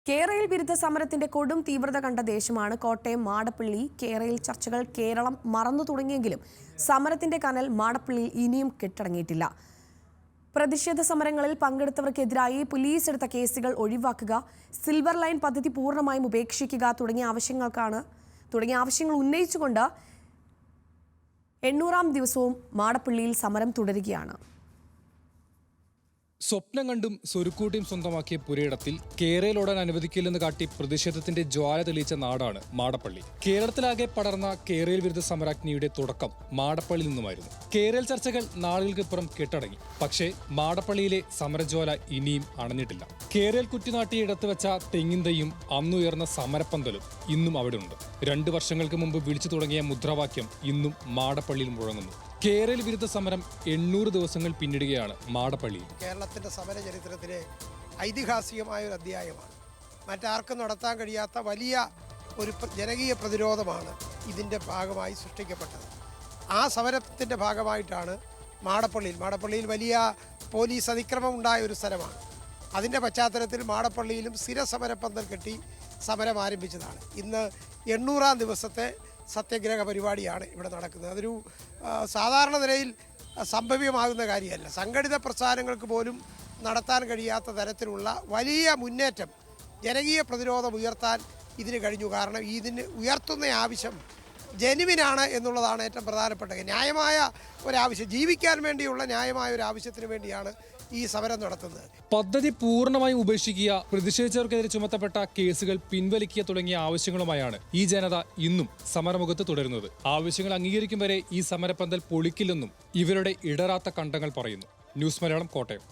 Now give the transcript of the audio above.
കേരയിൽ വിരുദ്ധ സമരത്തിന്റെ കൊടും തീവ്രത കണ്ട ദേശമാണ് കോട്ടയം മാടപ്പള്ളി. കേരയിൽ ചർച്ചകൾ കേരളം മറന്നു തുടങ്ങിയെങ്കിലും സമരത്തിന്റെ കനൽ മാടപ്പള്ളിയിൽ ഇനിയും കെട്ടടങ്ങിയിട്ടില്ല. പ്രതിഷേധ സമരങ്ങളിൽ പങ്കെടുത്തവർക്കെതിരായി പോലീസ് എടുത്ത കേസുകൾ ഒഴിവാക്കുക, സിൽവർ ലൈൻ പദ്ധതി പൂർണ്ണമായും ഉപേക്ഷിക്കുക തുടങ്ങിയ ആവശ്യങ്ങൾ ഉന്നയിച്ചുകൊണ്ട് 800-ാം ദിവസവും മാടപ്പള്ളിയിൽ സമരം തുടരുകയാണ്. സ്വപ്നം കണ്ടും സ്വരുക്കൂട്ടിയും സ്വന്തമാക്കിയ പുരയിടത്തിൽ കേരളോടാൻ അനുവദിക്കില്ലെന്ന് കാട്ടി പ്രതിഷേധത്തിന്റെ ജ്വാല തെളിയിച്ച നാടാണ് മാടപ്പള്ളി. കേരളത്തിലാകെ പടർന്ന കേരള വിരുദ്ധ സമരാഗ്നിയുടെ തുടക്കം മാടപ്പള്ളിയിൽ നിന്നുമായിരുന്നു. കേരള ചർച്ചകൾ നാളുകൾക്കിപ്പുറം കെട്ടടങ്ങി. പക്ഷേ മാടപ്പള്ളിയിലെ സമരജ്വാല ഇനിയും അണഞ്ഞിട്ടില്ല. കേരള കുറ്റിനാട്ടിയിടത്ത് വെച്ച തെങ്ങിന്തയും അന്നുയർന്ന സമരപ്പന്തലും ഇന്നും അവിടെ ഉണ്ട്. 2 വർഷങ്ങൾക്ക് മുമ്പ് വിളിച്ചു തുടങ്ങിയ മുദ്രാവാക്യം ഇന്നും മാടപ്പള്ളിയിൽ മുഴങ്ങുന്നു. കേരള വിരുദ്ധ സമരം 800 ദിവസങ്ങൾ പിന്നിടുകയാണ് മാടപ്പള്ളിയിൽ. കേരളത്തിന്റെ സമര ചരിത്രത്തിലെ ഐതിഹാസികമായ ഒരു അധ്യായമാണ്. മറ്റാർക്കും നടത്താൻ കഴിയാത്ത വലിയ ഒരു ജനകീയ പ്രതിരോധമാണ് ഇതിൻ്റെ ഭാഗമായി സൃഷ്ടിക്കപ്പെട്ടത്. ആ സമരത്തിൻ്റെ ഭാഗമായിട്ടാണ് മാടപ്പള്ളിയിൽ വലിയ പോലീസ് അതിക്രമം ഉണ്ടായ ഒരു സ്ഥലമാണ്. അതിൻ്റെ പശ്ചാത്തലത്തിൽ മാടപ്പള്ളിയിലും സ്ഥിര സമരപ്പന്തൽ കെട്ടി സമരം ആരംഭിച്ചതാണ്. ഇന്ന് 800-ാം ദിവസത്തെ സത്യഗ്രഹ പരിപാടിയാണ് ഇവിടെ നടക്കുന്നത്. അതൊരു സാധാരണ നിലയിൽ സംഭവ്യമാകുന്ന കാര്യമല്ല. സംഘടിത പ്രസ്ഥാനങ്ങൾക്ക് പോലും നടത്താൻ കഴിയാത്ത തരത്തിലുള്ള വലിയ മുന്നേറ്റം, ജനകീയ പ്രതിരോധം ഉയർത്താൻ ഇതിന് കഴിഞ്ഞു. കാരണം ഇതിന് ഉയർത്തുന്ന ആവശ്യം ജനുവിനാണ് എന്നുള്ളതാണ് ഏറ്റവും പ്രധാനപ്പെട്ട ന്യായമായ ഒരാവശ്യം. ജീവിക്കാൻ വേണ്ടിയുള്ള ന്യായമായ ഒരു ആവശ്യത്തിന് വേണ്ടിയാണ് ഈ സമരം നടത്തുന്നത്. പദ്ധതി പൂർണ്ണമായും ഉപേക്ഷിക്കുക, പ്രതിഷേധിച്ചവർക്കെതിരെ ചുമത്തപ്പെട്ട കേസുകൾ പിൻവലിക്കുക തുടങ്ങിയ ആവശ്യങ്ങളുമായാണ് ഈ ജനത ഇന്നും സമരമുഖത്ത് തുടരുന്നത്. ആവശ്യങ്ങൾ അംഗീകരിക്കും വരെ ഈ സമരപ്പന്തൽ പൊളിക്കില്ലെന്നും ഇവരുടെ ഇടറാത്ത കണ്ടങ്ങൾ പറയുന്നു. ന്യൂസ് മലയാളം, കോട്ടയം.